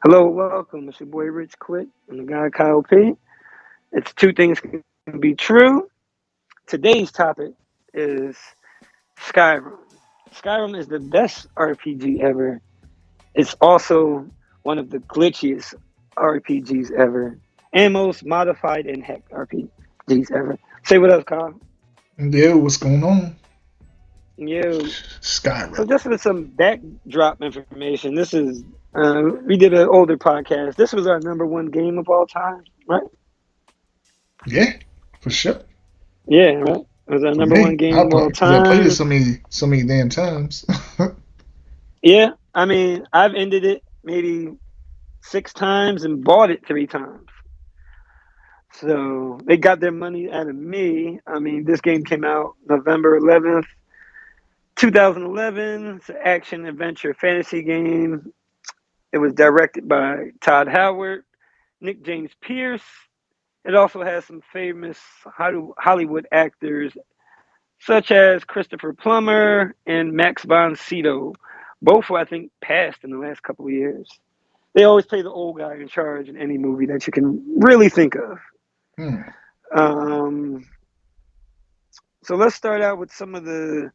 Hello, welcome. It's your boy Rich Quick and the guy Kyle P. It's two things can be true. Today's topic is Skyrim. Skyrim is the best RPG ever. It's also one of the glitchiest RPGs ever and most modified and hacked RPGs ever. Say what up, Kyle. Yeah, what's going on? Yo. So Skyrim. just for some backdrop information, we did an older podcast. This was our number one game of all time, right? Yeah, for sure. Yeah, right. It was our For number one me, game I of all play because I played it time. so many damn times. Yeah, I mean, I've ended it maybe six times and bought it three times. So they got their money out of me. I mean, this game came out November 11th, 2011. It's an action adventure fantasy game. It was directed by Todd Howard, Nick James Pierce. It also has some famous Hollywood actors such as Christopher Plummer and Max von Sydow. Both who I think passed in the last couple of years. They always play the old guy in charge in any movie that you can really think of. Hmm. Um, so let's start out with some of the.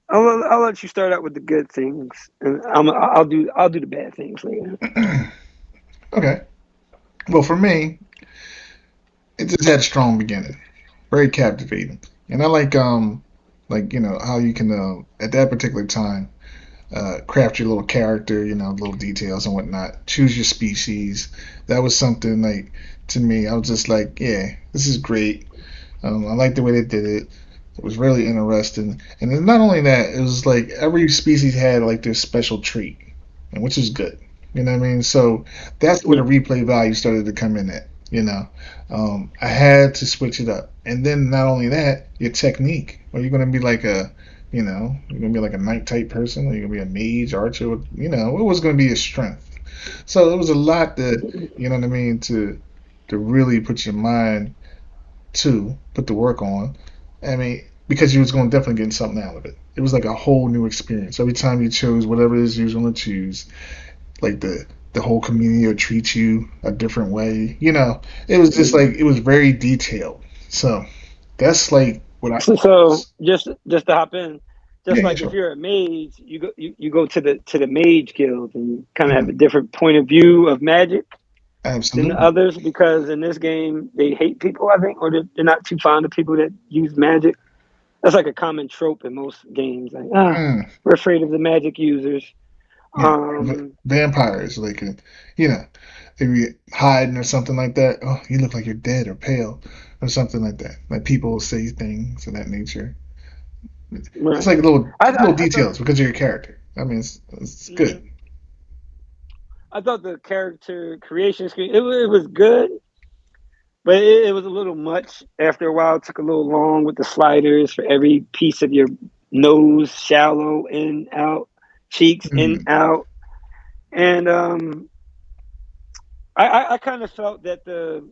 I'll let you start out with the good things, and I'll do the bad things later. Okay. Well, for me, it just had a strong beginning, very captivating, and I like how you can at that particular time craft your little character, little details and whatnot. Choose your species. That was something like to me. I was just like, yeah, this is great. I like the way they did it. It was really interesting. And then not only that, it was like every species had like their special trait, and which is good. You know what I mean? So that's where Yeah. the replay value started to come in at. I had to switch it up, and then not only that, your technique. Are you going to be like you're going to be like a knight type person? Are you going to be a mage, archer? What was going to be your strength? So it was a lot that you know what I mean to really put your mind to put the work on. I mean, because you was going to definitely get something out of it. It was like a whole new experience. Every time you chose whatever it is you was going to choose, like the whole community would treat you a different way. It was just like it was very detailed. So that's like what I So just to hop in, yeah just yeah like if sure you're a mage, you go to the mage guild and you kind of have a hmm different point of view of magic than the absolutely others because in this game they hate people, I think, or they're not too fond of people that use magic. That's like a common trope in most games. Like, mm, we're afraid of the magic users. yeah Um, vampires like you know if you hiding or something like that. Oh, you look like you're dead or pale or something like that. Like people say things of that nature. It's right. like little I thought details because of your character. I mean, it's good. mhm. I thought the character creation screen it was good, but it was a little much after a while. It took a little long with the sliders for every piece of your nose, shallow in out, cheeks in Mm, out, and I kind of felt that the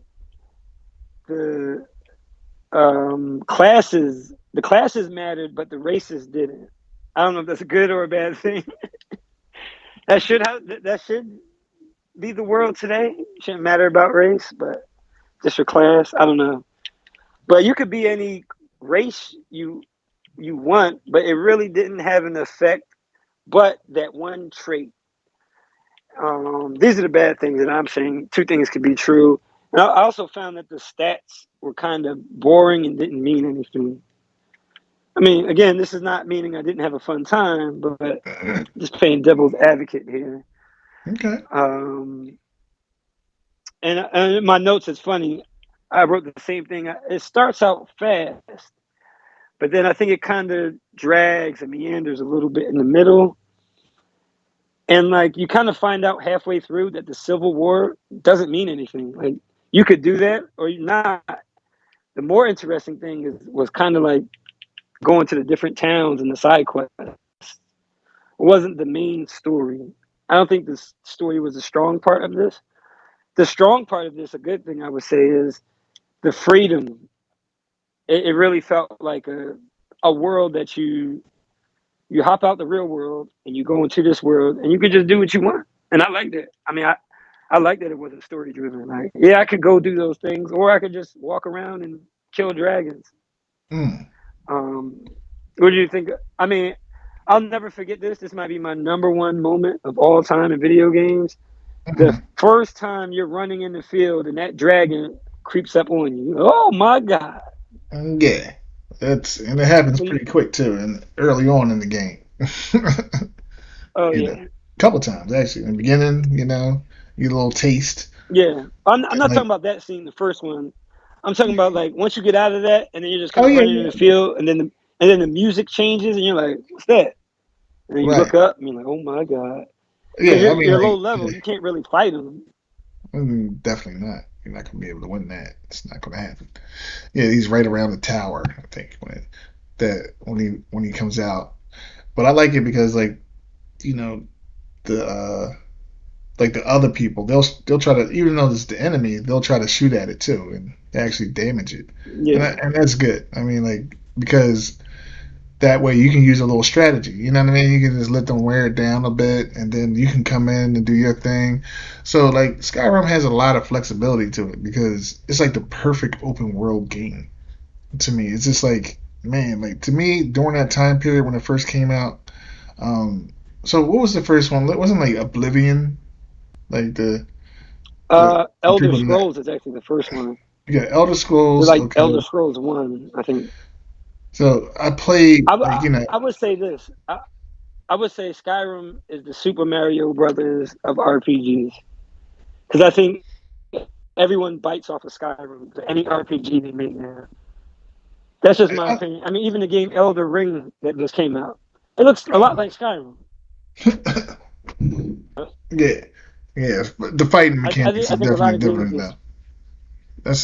classes mattered, but the races didn't. I don't know if that's a good or a bad thing. That should be the world today. It shouldn't matter about race, but just your class. I don't know. But you could be any race you want, but it really didn't have an effect. But that one trait. These are the bad things that I'm saying. Two things could be true. And I also found that the stats were kind of boring and didn't mean anything. I mean, again, this is not meaning I didn't have a fun time, but just playing devil's advocate here. okay. Um, and in my notes, it's funny. I wrote the same thing. It starts out fast, but then I think it kind of drags and meanders a little bit in the middle. And like you kind of find out halfway through that the Civil War doesn't mean anything. Like you could do that or you not. The more interesting thing was kind of like going to the different towns and the side quests. It wasn't the main story. I don't think this story was a strong part of this. The strong part of this, a good thing I would say, is the freedom. It really felt like a world that you hop out the real world and you go into this world and you can just do what you want. and I liked it. I mean, I like that it wasn't story driven. Like, yeah, I could go do those things, or I could just walk around and kill dragons. Mm. Um, what do you think? I mean, I'll never forget this. This might be my number one moment of all time in video games. The Mm. first time you're running in the field and that dragon creeps up on you. Oh my god! Yeah, and it happens So you, pretty quick too, and early on in the game. oh You know, yeah, a couple times actually. In the beginning, you get a little taste, yeah. I'm and not like, talking about that scene, the first one. I'm talking about like once you get out of that and then you're just oh kind of yeah, running in yeah, the field and then the music changes and you're like, what's that? And then you right, look up and you're like, oh my god, because yeah. I mean, you're low like, level, yeah, you can't really fight them. definitely not. You're not gonna be able to win that. It's not gonna happen. Yeah, he's right around the tower. I think when he comes out. But I like it because like you know the like the other people they'll try to even though it's the enemy they'll try to shoot at it too and actually damage it Yeah, and that's good. I mean like because that way you can use a little strategy. You know what I mean? You can just let them wear it down a bit, and then you can come in and do your thing. So like Skyrim has a lot of flexibility to it because it's like the perfect open world game to me. It's just like man, like to me during that time period when it first came out. Um, so what was the first one? It wasn't like Oblivion, like the Elder people that Scrolls is actually the first one. you got Elder They're Scrolls. like Okay, Elder Scrolls One, I think. so I played like I would say this. I would say Skyrim is the Super Mario Brothers of RPGs because I think everyone bites off of Skyrim. Any RPG they make now. That's just my I, opinion. I mean, even the game Elder Ring that just came out, it looks a lot like Skyrim. yeah, yeah. But the fighting mechanics I are think a lot definitely of games different just. though. That's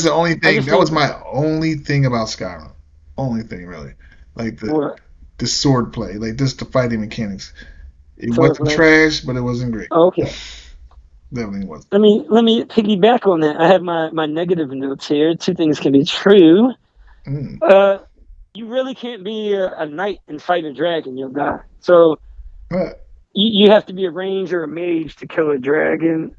the only I thing. just That was think my only thing about Skyrim. Only thing really, like what the sword play, like just the fighting mechanics. It wasn't swordplay. trash, but it wasn't great. Okay, Definitely wasn't. let me piggyback on that. I have my negative notes here. Two things can be true. Mm. Uh, you really can't be a knight and fight a dragon. You'll die. So But you have to be a ranger or a mage to kill a dragon.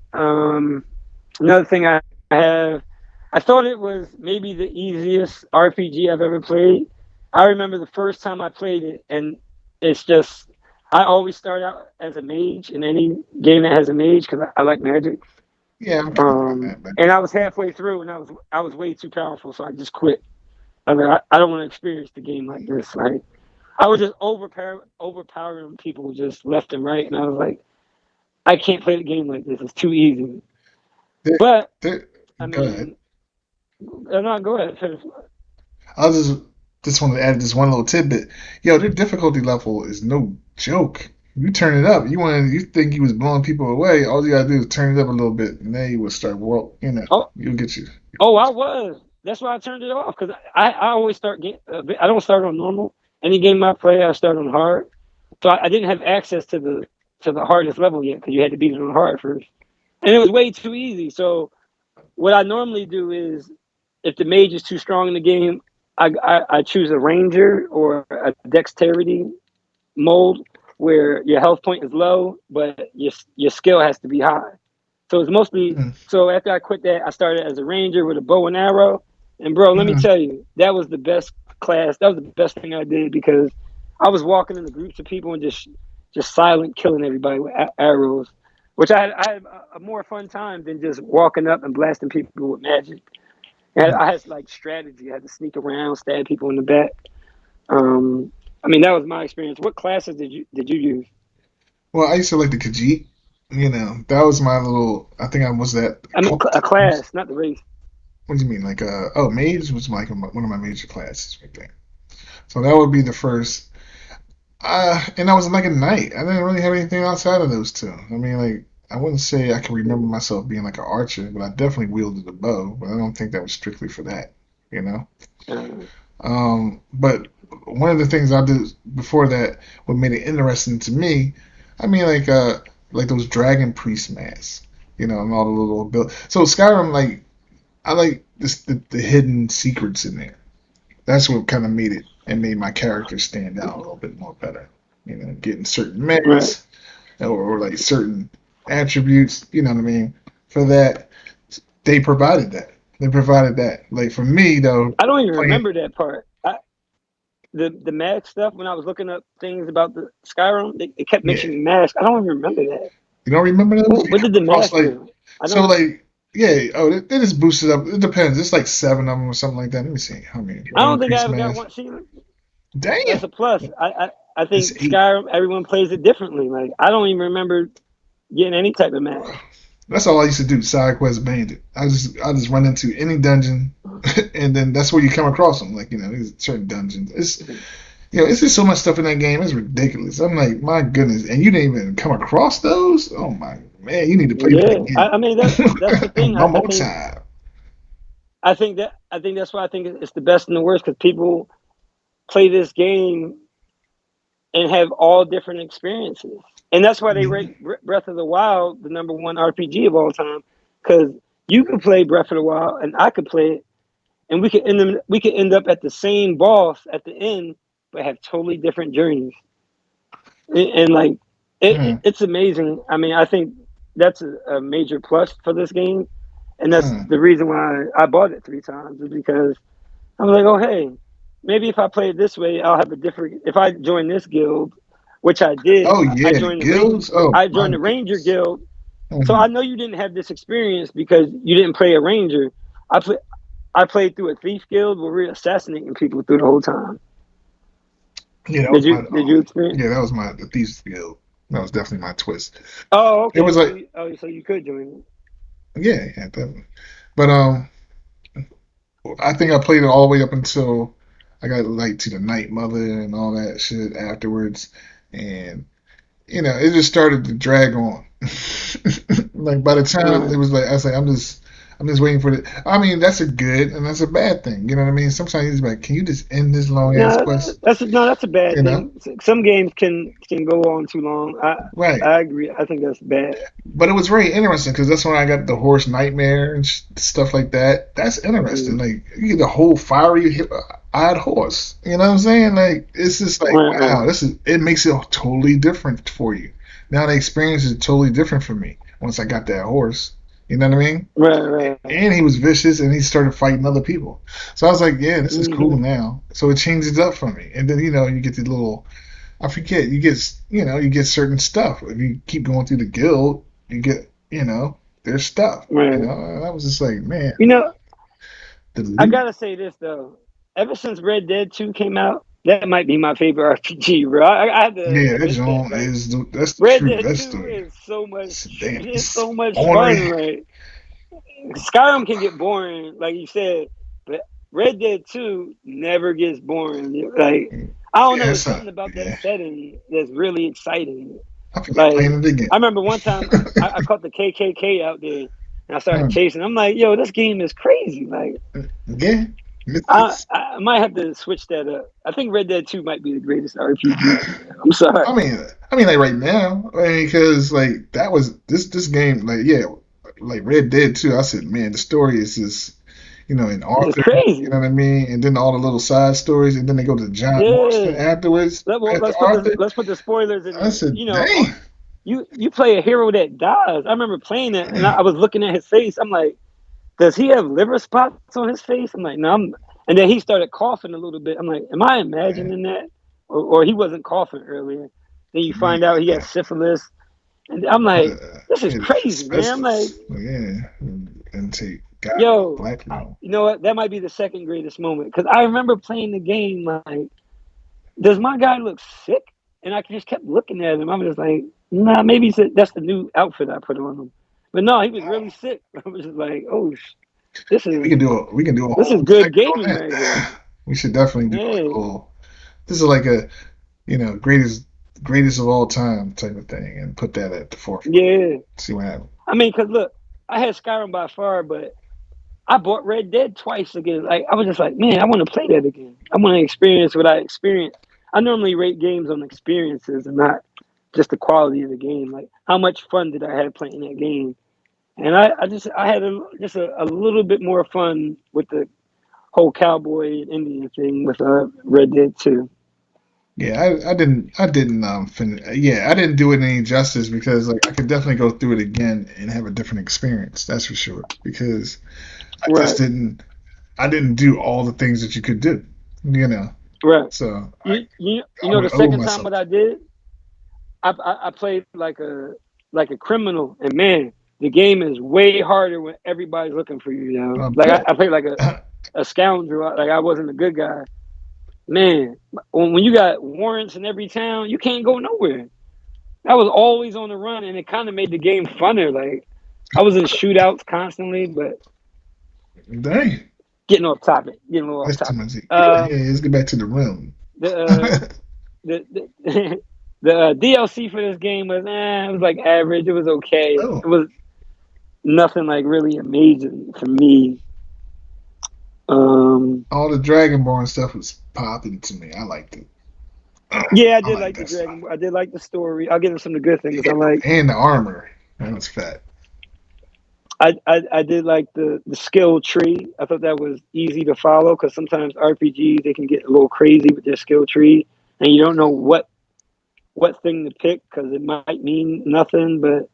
Another thing I have, I thought it was maybe the easiest RPG I've ever played. I remember the first time I played it, and it's just I always start out as a mage in any game that has a mage because I like magic. yeah, I'm kind of like that. But And I was halfway through, and I was way too powerful, so I just quit. I mean, I don't want to experience the game like this. Like I was just overpowering people just left and right, and I was like, I can't play the game like this. It's too easy. there, But there, I go ahead. mean, no, go ahead. Finish. I just want to add this one little tidbit. Yo, their difficulty level is no joke. You turn it up. You think you was blowing people away. All you gotta do is turn it up a little bit, and then you will start. Well, Oh, you'll get you. oh, I was. That's why I turned it off because I always start game. I don't start on normal. Any game I play, I start on hard. So I didn't have access to the hardest level yet because you had to beat it on hard first, and it was way too easy. So what I normally do is, if the mage is too strong in the game, I choose a ranger or a dexterity mold where your health point is low, but your skill has to be high. So it's mostly Mm, so after I quit that, I started as a ranger with a bow and arrow. And bro, let me mm, tell you, that was the best class. That was the best thing I did because I was walking into groups of people and just silent killing everybody with arrows, which I had a more fun time than just walking up and blasting people with magic. And mm. I had like strategy. I had to sneak around, stab people in the back. Um, I mean, that was my experience. What classes did you use? Well, I used to like the Khajiit. That was my little. I think I was that I mean, cult. a class, not the race. What do you mean? Like, oh, mage was like one of my major classes right there. So that would be the first. And I was like a knight. I didn't really have anything outside of those two. I mean, like, I wouldn't say I can remember myself being like an archer, but I definitely wielded a bow. But I don't think that was strictly for that, you know. Uh, But one of the things I did before that, what made it interesting to me, I mean, like those dragon priest masks, and all the little build. So Skyrim, like, I like the hidden secrets in there. That's what kind of made it and made my character stand out a little bit more better. Getting certain right. mechs or like certain. attributes, you know what I mean, for that. They provided that. They provided that. Like for me though, I don't even playing. remember that part. The mask stuff, when I was looking up things about the Skyrim, it kept Yeah, mentioning mask. I don't even remember that. you don't remember those? You What did the come across mask like do? I so don't. like yeah. Oh, they just boosted up. It depends. It's like seven of them or something like that. Let me see how many. I don't think I Increased ever got mass. one. See, Damn, that's a plus. I it's think eight. Skyrim, everyone plays it differently. Like I don't even remember getting any type of mask. That's all I used to do. Side quest bandit. I just run into any dungeon, and then that's where you come across them. Like these certain dungeons. It's just so much stuff in that game. It's ridiculous. I'm like, my goodness, and you didn't even come across those? Oh my man, you need to play that Yeah, I mean that's the again thing. one more time. I think that's why I think it's the best and the worst because people play this game and have all different experiences. And that's why they rate Breath of the Wild the number one RPG of all time. Because you could play Breath of the Wild and I could play it, and we could end up at the same boss at the end, but have totally different journeys. And like Mm, it's amazing. I mean, I think that's a major plus for this game, and that's mm. the reason why I bought it three times is because I'm like, oh hey, maybe if I play it this way, I'll have a different. If I join this guild, which I did, Oh yeah, the guilds. Oh I my joined the Ranger goodness. guild. So I Mhm. know you didn't have this experience because you didn't play a Ranger. I play, I played through a thief guild where we were assassinating people through the whole time. Yeah, that was my. Did you experience? Yeah, that was my the Thieves Guild. That was definitely my twist. Oh, It okay. was like, So you could join yeah, definitely. But I think I played it all the way up until I got like to the Night Mother and all that shit afterwards, and it just started to drag on. Like by the it. time it was like I was like, I'm just waiting for it. I mean, that's a good and that's a bad thing. You know what I mean? Sometimes it's like, can you just end this long ass No, quest? that's a bad You know? thing. Some games can go on too long. Right. I agree. I think that's bad. But it was very interesting because that's when I got the horse nightmare and stuff like that. That's interesting. Mm. Like you get the whole fiery eyed horse. You know what I'm saying? Like it's just like Right, wow, right, this is it makes it totally different for you. Now the experience is totally different for me once I got that horse. You know what I mean? right, right. And he was vicious and he started fighting other people. So I was like, yeah, this is cool Hmm. now. So it changes up for me. And then you get the little I forget. You get certain stuff. If you keep going through the guild, you get their stuff. Right. And I was just like, man, You know, the I loot. gotta say this though. Ever since Red Dead 2 came out, that might be my favorite RPG, bro. I had to Yeah, that admit that. John Like that's the Red truth. Dead That's 2 is so much. damn. It's It's so much ornery. fun. Like Skyrim can get boring, like you said, but Red Dead 2 never gets boring. Like I don't Yeah, know, it's it's something about that yeah. setting that's really exciting. I feel like Like playing it again. I remember one time I caught the KKK out there and I started Hmm. chasing. I'm like, yo, this game is crazy. Like Yeah, it's. I might have to switch that up. I think Red Dead 2 might be the greatest RPG. I'm sorry. I mean, like right now, because like that was this game, like yeah, like Red Dead too. I said, man, the story is just in It's Arthur, you know crazy. what I mean, and then all the little side stories, and then they go to John Marston Yeah. afterwards after Arthur. Let's put the spoilers in I there. said, You know, dang, you play a hero that dies. I remember playing that and I was looking at his face. I'm like, does he have liver spots on his face? I'm like, no. And then he started coughing a little bit. I'm like, am I man, imagining that? Or he wasn't coughing earlier. Then you find out he has syphilis. And I'm like, this is yeah, crazy, man. I'm like, asbestos, yeah, and take God, yo, black people. you know what? That might be the second greatest moment. Because I remember playing the game like, does my guy look sick? And I just kept looking at him. I was just like, nah, maybe that's the new outfit I put on him. But no, he was really sick. I was just like, oh, this We is can do a this is whole good segment on gaming right here. that. We should definitely do like a Yeah, little. This is like a greatest of all time type of thing, and put that at the forefront. yeah. See what happens. I mean, cause look, I had Skyrim by far, but I bought Red Dead twice again. Like I was just like, man, I want to play that again. I want to experience what I experienced. I normally rate games on experiences and not just the quality of the game. Like how much fun did I have playing that game? And I had just a little bit more fun with the whole cowboy and Indian thing with Red Dead 2. Yeah, I didn't yeah, I didn't do it any justice because like I could definitely go through it again and have a different experience. That's for sure. Because I just Right, didn't do all the things that you could do, you know. right. So You I know would the owe second time myself. what I did, I played like a criminal, and man, the game is way harder when everybody's looking for you. You know, I like bet. I played like a scoundrel, like I wasn't a good guy. Man, when you got warrants in every town, you can't go nowhere. I was always on the run, and it kind of made the game funner. Like I was in shootouts constantly, but Dang, getting a little off that's too topic. much. Yeah, let's get back to the room. The the the DLC for this game was it was like average. It was okay. Oh, It was nothing like really amazing for me. Um, all the Dragonborn stuff was popping to me. I liked it. yeah, I I did like like the that stuff. Dragon. I did like the story. I'll give them some of the good things. I like. And the armor. That was fat. I did like the skill tree. I thought that was easy to follow because sometimes RPGs they can get a little crazy with their skill tree, and you don't know what thing to pick because it might mean nothing, but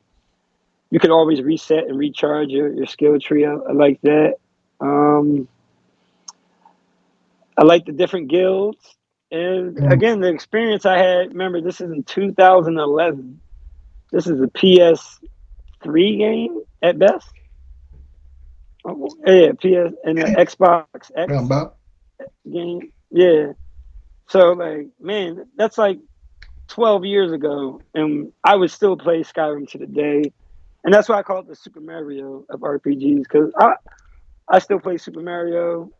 you could always reset and recharge your skill tree. I like that. Um, I like the different guilds. And Mm. again, the experience I had, remember, this is in 2011. This is a PS3 game at best. Oh, yeah, PS and the Xbox Yeah, X Bob. game. Yeah. So, like, man, that's like 12 years ago. And I would still play Skyrim to the day. And that's why I call it the Super Mario of RPGs because I still play Super Mario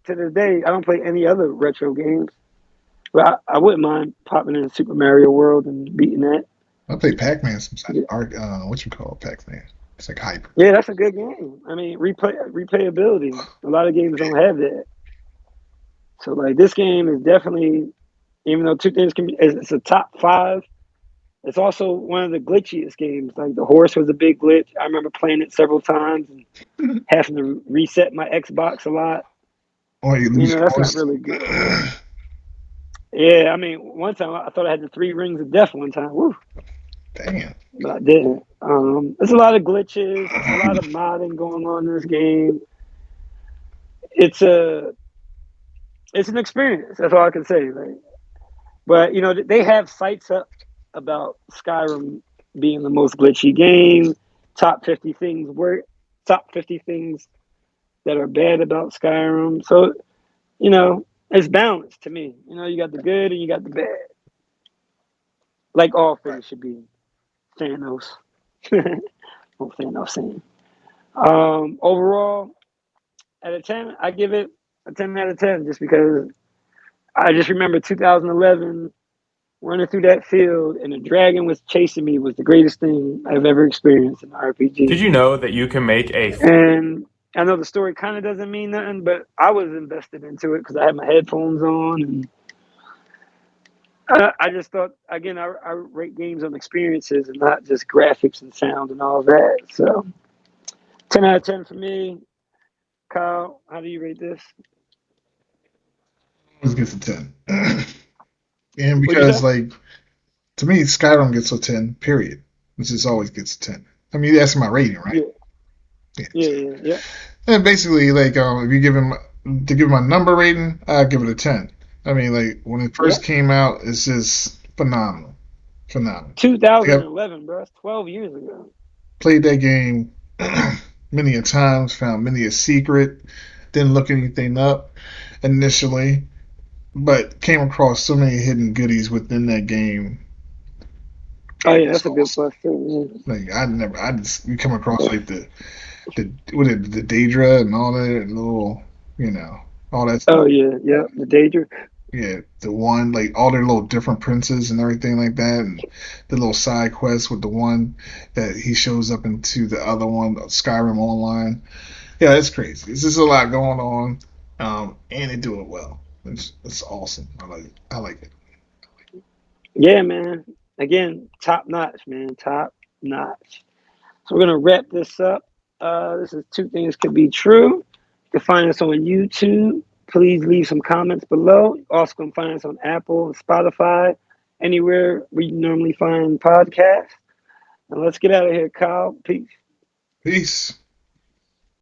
to this day. I don't play any other retro games. But I wouldn't mind popping in Super Mario World and beating that. I play Pac-Man sometimes. Yeah, What you call Pac-Man? It's like hyper. yeah, that's a good game. I mean, replayability. A lot of games don't have that. So like this game is definitely, even though two things can be, it's a top five. It's also one of the glitchiest games. Like the horse was a big glitch. I remember playing it several times and having to reset my Xbox a lot. Or you You lose know, your that's not horse. really good. Yeah, I mean, one time I thought I had the three rings of death one time. Woo, Damn. but I didn't. There's a lot of glitches, a lot of modding going on in this game. It's a it's an experience. That's all I can say. Like, but you know, they have sites up about Skyrim being the most glitchy game. Top 50 things work. Top 50 things that are bad about Skyrim. So you know, it's balanced to me. You know, you got the good and you got the bad. Like all Right. things should be. Thanos. What Thanos saying. Overall, out of 10, I give it a 10 out of 10 just because I just remember 2011 running through that field and a dragon was chasing me was the greatest thing I've ever experienced in an Did RPG. you know that you can make a And I know the story kind of doesn't mean nothing, but I was invested into it because I had my headphones on. And I just thought, again, I rate games on experiences and not just graphics and sound and all that. So 10 out of 10 for me. Kyle, how do you rate this? Always gets a 10. And What'd you because say? like to me, Skyrim gets a 10. Period. It just always gets a 10. I mean, that's my rating, right? Yeah, Yeah. yeah, yeah, yeah. And basically, like, if you give him to give my number rating, I give it a 10. I mean, like when it Yeah. first came out, it's just phenomenal, phenomenal. Like I 2011, bro. That's 12 years ago. played that game many a times, found many a secret, didn't look anything up initially, but came across so many hidden goodies within that game. Oh, yeah, It's that's a good awesome. plus, too. Like I just you come across like the what it, the Daedra and all that little, you know, all that Oh, stuff. yeah, yeah. The Daedra. Yeah, the one like all their little different princes and everything like that, and the little side quests with the one that he shows up into the other one, Skyrim Online. Yeah, it's crazy. It's just a lot going on, and they do it well. It's awesome. I like it. I like it. Yeah, man. Again, top notch, man. Top notch. So we're going to wrap this up. This is Two Things Could Be True. You can find us on YouTube. Please leave some comments below. Also, can find us on Apple and Spotify, anywhere we normally find podcasts. And let's get out of here, Kyle. Peace. Peace.